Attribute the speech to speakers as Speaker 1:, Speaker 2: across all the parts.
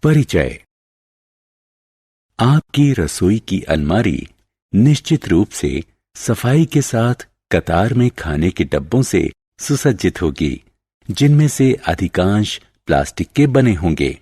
Speaker 1: परिचय। आपकी रसोई की अलमारी निश्चित रूप से सफाई के साथ कतार में खाने के डब्बों से सुसज्जित होगी, जिनमें से अधिकांश प्लास्टिक के बने होंगे।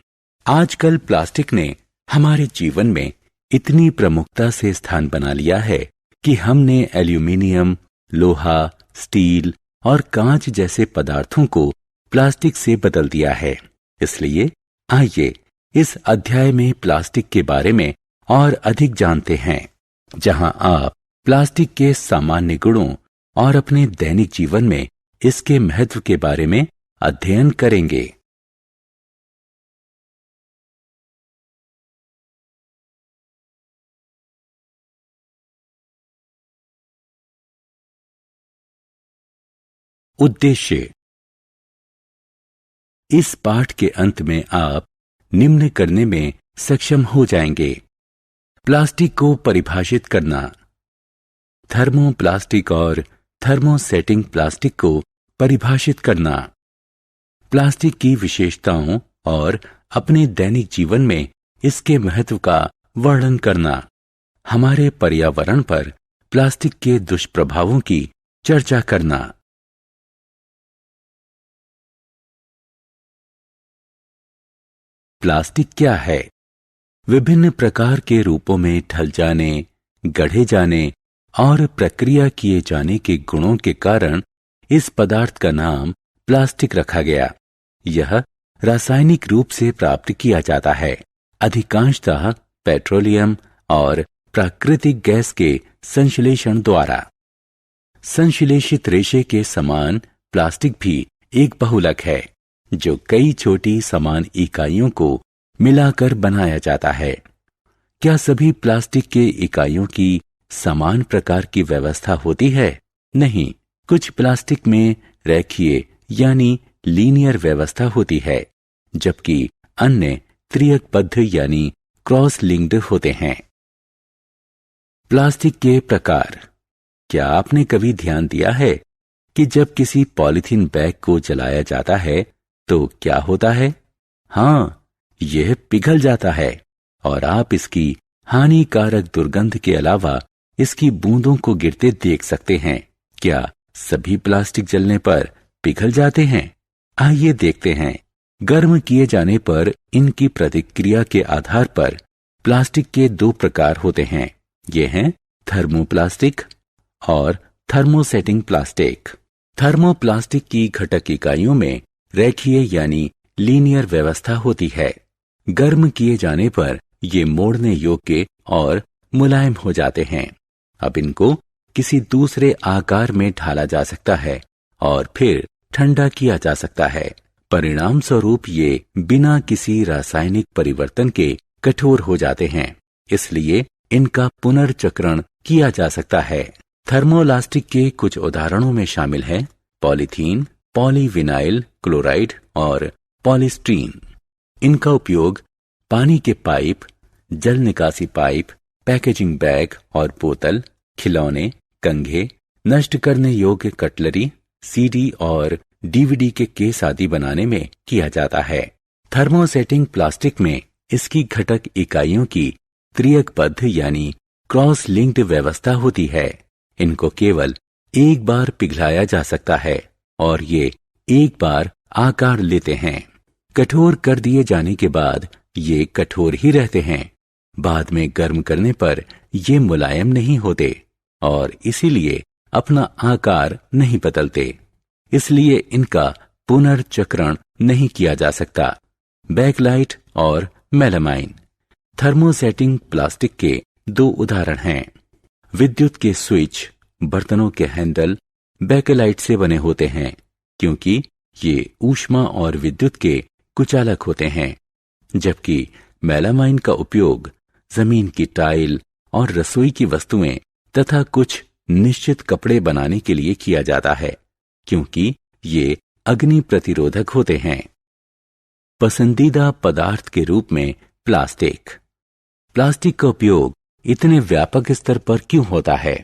Speaker 1: आजकल प्लास्टिक ने हमारे जीवन में इतनी प्रमुखता से स्थान बना लिया है कि हमने एल्यूमीनियम, लोहा, स्टील और कांच जैसे पदार्थों को प्लास्टिक से बदल दिया है। इसलिए आइए इस अध्याय में प्लास्टिक के बारे में और अधिक जानते हैं, जहां आप प्लास्टिक के सामान्य गुणों और अपने दैनिक जीवन में इसके महत्व के बारे में अध्ययन करेंगे। उद्देश्य। इस पाठ के अंत में आप निम्न करने में सक्षम हो जाएंगे: प्लास्टिक को परिभाषित करना, थर्मोप्लास्टिक और थर्मोसेटिंग प्लास्टिक को परिभाषित करना, प्लास्टिक की विशेषताओं और अपने दैनिक जीवन में इसके महत्व का वर्णन करना, हमारे पर्यावरण पर प्लास्टिक के दुष्प्रभावों की चर्चा करना। प्लास्टिक क्या है? विभिन्न प्रकार के रूपों में ढल जाने, गढ़े जाने और प्रक्रिया किए जाने के गुणों के कारण इस पदार्थ का नाम प्लास्टिक रखा गया। यह रासायनिक रूप से प्राप्त किया जाता है, अधिकांशतः पेट्रोलियम और प्राकृतिक गैस के संश्लेषण द्वारा। संश्लेषित रेशे के समान प्लास्टिक भी एक बहुलक है, जो कई छोटी समान इकाइयों को मिलाकर बनाया जाता है। क्या सभी प्लास्टिक के इकाइयों की समान प्रकार की व्यवस्था होती है? नहीं, कुछ प्लास्टिक में रेखीय यानी लीनियर व्यवस्था होती है, जबकि अन्य त्रियकबद्ध यानी क्रॉस लिंक्ड होते हैं। प्लास्टिक के प्रकार। क्या आपने कभी ध्यान दिया है कि जब किसी पॉलीथीन बैग को जलाया जाता है तो क्या होता है? हाँ, यह पिघल जाता है और आप इसकी हानिकारक दुर्गंध के अलावा इसकी बूंदों को गिरते देख सकते हैं। क्या सभी प्लास्टिक जलने पर पिघल जाते हैं? आइए देखते हैं। गर्म किए जाने पर इनकी प्रतिक्रिया के आधार पर प्लास्टिक के दो प्रकार होते हैं। ये हैं थर्मोप्लास्टिक और थर्मोसेटिंग प्लास्टिक। थर्मोप्लास्टिक की घटक इकाइयों में रेखीय यानी लीनियर व्यवस्था होती है। गर्म किए जाने पर ये मोड़ने योग्य और मुलायम हो जाते हैं। अब इनको किसी दूसरे आकार में ढाला जा सकता है और फिर ठंडा किया जा सकता है। परिणाम स्वरूप ये बिना किसी रासायनिक परिवर्तन के कठोर हो जाते हैं, इसलिए इनका पुनर्चक्रण किया जा सकता है। थर्मोलास्टिक के कुछ उदाहरणों में शामिल है पॉलीथीन, पॉलीविनाइल क्लोराइड और पॉलीस्टीरीन। इनका उपयोग पानी के पाइप, जल निकासी पाइप, पैकेजिंग बैग और बोतल, खिलौने, कंघे, नष्ट करने योग्य कटलरी, सीडी और डीवीडी के केस आदि बनाने में किया जाता है। थर्मोसेटिंग प्लास्टिक में इसकी घटक इकाइयों की त्रियकबद्ध यानी क्रॉस लिंक्ड व्यवस्था होती है। इनको केवल एक बार पिघलाया जा सकता है और ये एक बार आकार लेते हैं। कठोर कर दिए जाने के बाद ये कठोर ही रहते हैं। बाद में गर्म करने पर ये मुलायम नहीं होते और इसीलिए अपना आकार नहीं बदलते। इसलिए इनका पुनर्चक्रण नहीं किया जा सकता। बैकलाइट और मेलामाइन। थर्मोसेटिंग प्लास्टिक के दो उदाहरण हैं। विद्युत के स्विच, बर्तनों के हैंडल बैकलाइट से बने होते हैं, क्योंकि ये ऊष्मा और विद्युत के कुचालक होते हैं, जबकि मेलामाइन का उपयोग जमीन की टाइल और रसोई की वस्तुएं तथा कुछ निश्चित कपड़े बनाने के लिए किया जाता है, क्योंकि ये अग्नि प्रतिरोधक होते हैं। पसंदीदा पदार्थ के रूप में प्लास्टिक। प्लास्टिक का उपयोग इतने व्यापक स्तर पर क्यों होता है?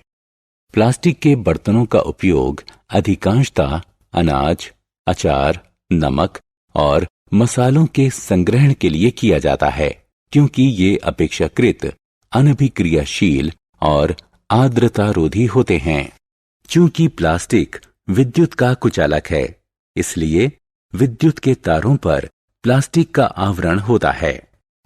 Speaker 1: प्लास्टिक के बर्तनों का उपयोग अधिकांशतः अनाज, अचार, नमक और मसालों के संग्रहण के लिए किया जाता है, क्योंकि ये अपेक्षाकृत अनभिक्रियाशील और आर्द्रतारोधी होते हैं। चूंकि प्लास्टिक विद्युत का कुचालक है, इसलिए विद्युत के तारों पर प्लास्टिक का आवरण होता है।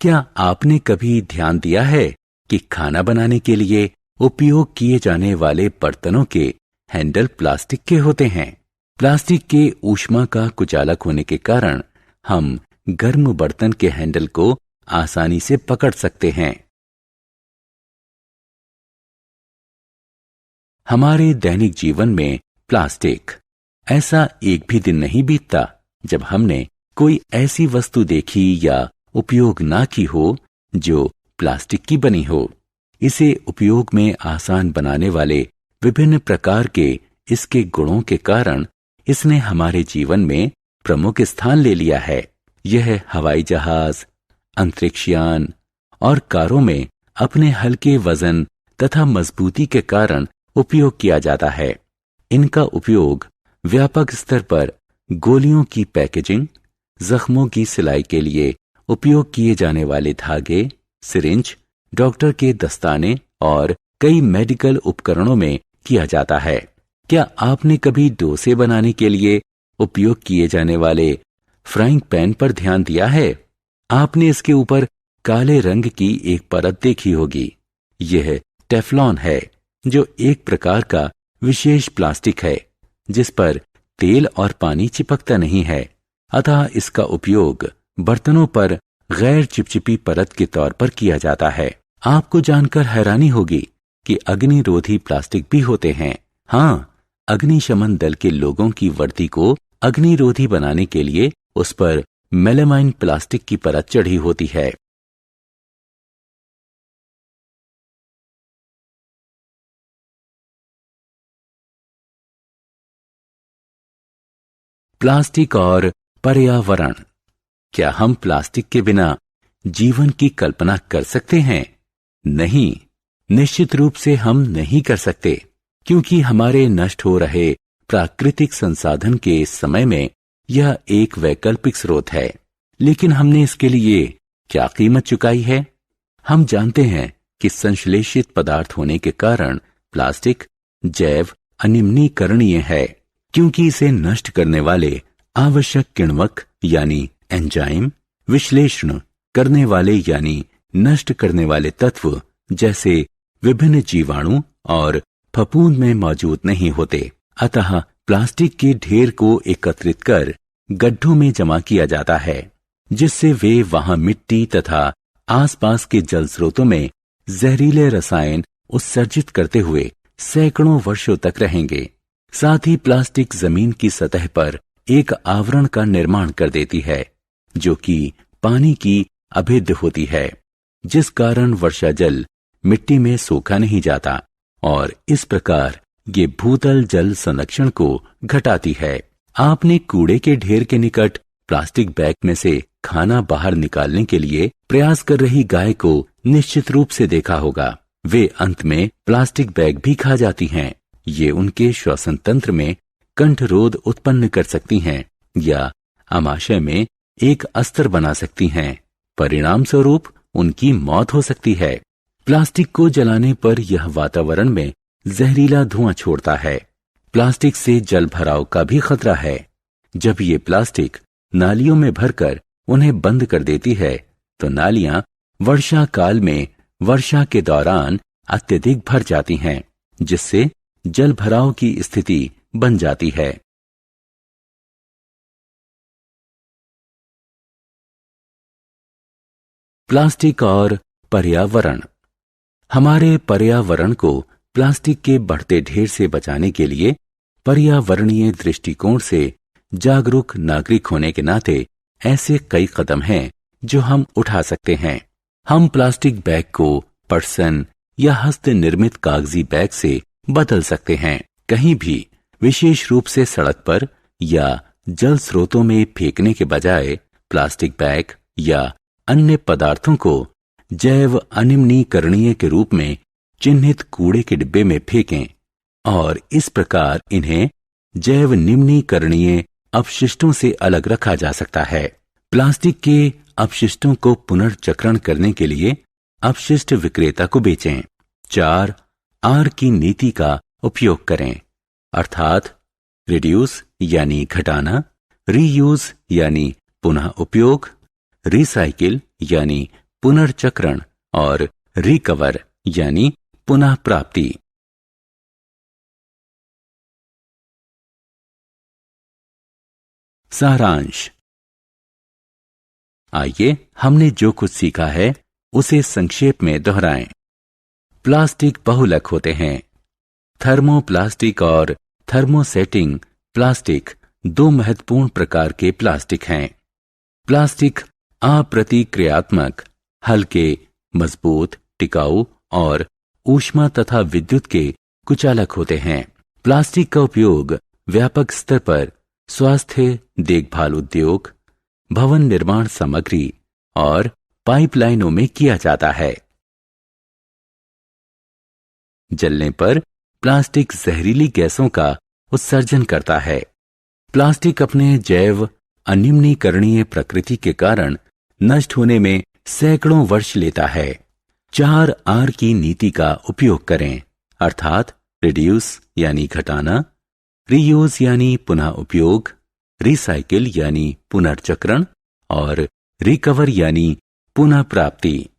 Speaker 1: क्या आपने कभी ध्यान दिया है कि खाना बनाने के लिए उपयोग किए जाने वाले बर्तनों के हैंडल प्लास्टिक के होते हैं? प्लास्टिक के ऊष्मा का कुचालक होने के कारण हम गर्म बर्तन के हैंडल को आसानी से पकड़ सकते हैं। हमारे दैनिक जीवन में प्लास्टिक, ऐसा एक भी दिन नहीं बीतता जब हमने कोई ऐसी वस्तु देखी या उपयोग ना की हो जो प्लास्टिक की बनी हो। इसे उपयोग में आसान बनाने वाले विभिन्न प्रकार के इसके गुणों के कारण इसने हमारे जीवन में प्रमुख स्थान ले लिया है। यह हवाई जहाज, अंतरिक्ष यान और कारों में अपने हल्के वजन तथा मजबूती के कारण उपयोग किया जाता है। इनका उपयोग व्यापक स्तर पर गोलियों की पैकेजिंग, जख्मों की सिलाई के लिए उपयोग किए जाने वाले धागे, सिरिंज, डॉक्टर के दस्ताने और कई मेडिकल उपकरणों में किया जाता है। क्या आपने कभी डोसे बनाने के लिए उपयोग किए जाने वाले फ्राइंग पैन पर ध्यान दिया है? आपने इसके ऊपर काले रंग की एक परत देखी होगी। यह टेफ्लॉन है, जो एक प्रकार का विशेष प्लास्टिक है जिस पर तेल और पानी चिपकता नहीं है, अतः इसका उपयोग बर्तनों पर गैर चिपचिपी परत के तौर पर किया जाता है। आपको जानकर हैरानी होगी कि अग्निरोधी प्लास्टिक भी होते हैं। हाँ, अग्निशमन दल के लोगों की वर्दी को अग्निरोधी बनाने के लिए उस पर मेलामाइन प्लास्टिक की परत चढ़ी होती है। प्लास्टिक और पर्यावरण। क्या हम प्लास्टिक के बिना जीवन की कल्पना कर सकते हैं? नहीं, निश्चित रूप से हम नहीं कर सकते, क्योंकि हमारे नष्ट हो रहे प्राकृतिक संसाधन के इस समय में यह एक वैकल्पिक स्रोत है। लेकिन हमने इसके लिए क्या कीमत चुकाई है? हम जानते हैं कि संश्लेषित पदार्थ होने के कारण प्लास्टिक जैव अनिम्नीकरणीय है, क्योंकि इसे नष्ट करने वाले आवश्यक किण्वक यानी एंजाइम, विश्लेषण करने वाले यानी नष्ट करने वाले तत्व जैसे विभिन्न जीवाणु और फफूंद में मौजूद नहीं होते। अतः प्लास्टिक के ढेर को एकत्रित कर गड्ढों में जमा किया जाता है, जिससे वे वहां मिट्टी तथा आसपास के जल स्रोतों में जहरीले रसायन उत्सर्जित करते हुए सैकड़ों वर्षों तक रहेंगे। साथ ही प्लास्टिक जमीन की सतह पर एक आवरण का निर्माण कर देती है, जो कि पानी की अभिद्ध होती है, जिस कारण वर्षा जल मिट्टी में सोखा नहीं जाता और इस प्रकार ये भूतल जल संरक्षण को घटाती है। आपने कूड़े के ढेर के निकट प्लास्टिक बैग में से खाना बाहर निकालने के लिए प्रयास कर रही गाय को निश्चित रूप से देखा होगा। वे अंत में प्लास्टिक बैग भी खा जाती हैं। ये उनके श्वसन तंत्र में कंठरोध उत्पन्न कर सकती हैं या आमाशय में एक अस्तर बना सकती हैं। परिणाम स्वरूप उनकी मौत हो सकती है। प्लास्टिक को जलाने पर यह वातावरण में जहरीला धुआं छोड़ता है। प्लास्टिक से जल भराव का भी खतरा है। जब ये प्लास्टिक नालियों में भरकर उन्हें बंद कर देती है तो नालियां वर्षा काल में वर्षा के दौरान अत्यधिक भर जाती हैं, जिससे जल भराव की स्थिति बन जाती है। प्लास्टिक और पर्यावरण। हमारे पर्यावरण को प्लास्टिक के बढ़ते ढेर से बचाने के लिए पर्यावरणीय दृष्टिकोण से जागरूक नागरिक होने के नाते ऐसे कई कदम हैं जो हम उठा सकते हैं। हम प्लास्टिक बैग को पटसन या हस्त निर्मित कागजी बैग से बदल सकते हैं। कहीं भी, विशेष रूप से सड़क पर या जल स्रोतों में फेंकने के बजाय प्लास्टिक बैग या अन्य पदार्थों को जैव अनिम्नीकरणीय के रूप में चिन्हित कूड़े के डिब्बे में फेंकें और इस प्रकार इन्हें जैव निम्नीकरणीय अपशिष्टों से अलग रखा जा सकता है। प्लास्टिक के अपशिष्टों को पुनर्चक्रण करने के लिए अपशिष्ट विक्रेता को बेचें। 4. आर की नीति का उपयोग करें, अर्थात रिड्यूस यानी घटाना, रीयूज यानी पुनः उपयोग, रिसाइकिल यानी पुनर्चक्रण और रिकवर यानी पुनः प्राप्ति। सारांश। आइए हमने जो कुछ सीखा है उसे संक्षेप में दोहराएं। प्लास्टिक बहुलक होते हैं। थर्मोप्लास्टिक और थर्मोसेटिंग प्लास्टिक दो महत्वपूर्ण प्रकार के प्लास्टिक हैं। प्लास्टिक अप्रतिक्रियात्मक, हल्के, मजबूत, टिकाऊ और ऊष्मा तथा विद्युत के कुचालक होते हैं। प्लास्टिक का उपयोग व्यापक स्तर पर स्वास्थ्य देखभाल उद्योग, भवन निर्माण सामग्री और पाइपलाइनों में किया जाता है। जलने पर प्लास्टिक जहरीली गैसों का उत्सर्जन करता है। प्लास्टिक अपने जैव अन्यूनीकरणीय प्रकृति के कारण नष्ट होने में सैकड़ों वर्ष लेता है। 4 आर की नीति का उपयोग करें, अर्थात रिड्यूस यानी घटाना, रीयूज यानी पुनः उपयोग, रिसाइकिल यानी पुनर्चक्रण और रिकवर यानी पुनः प्राप्ति।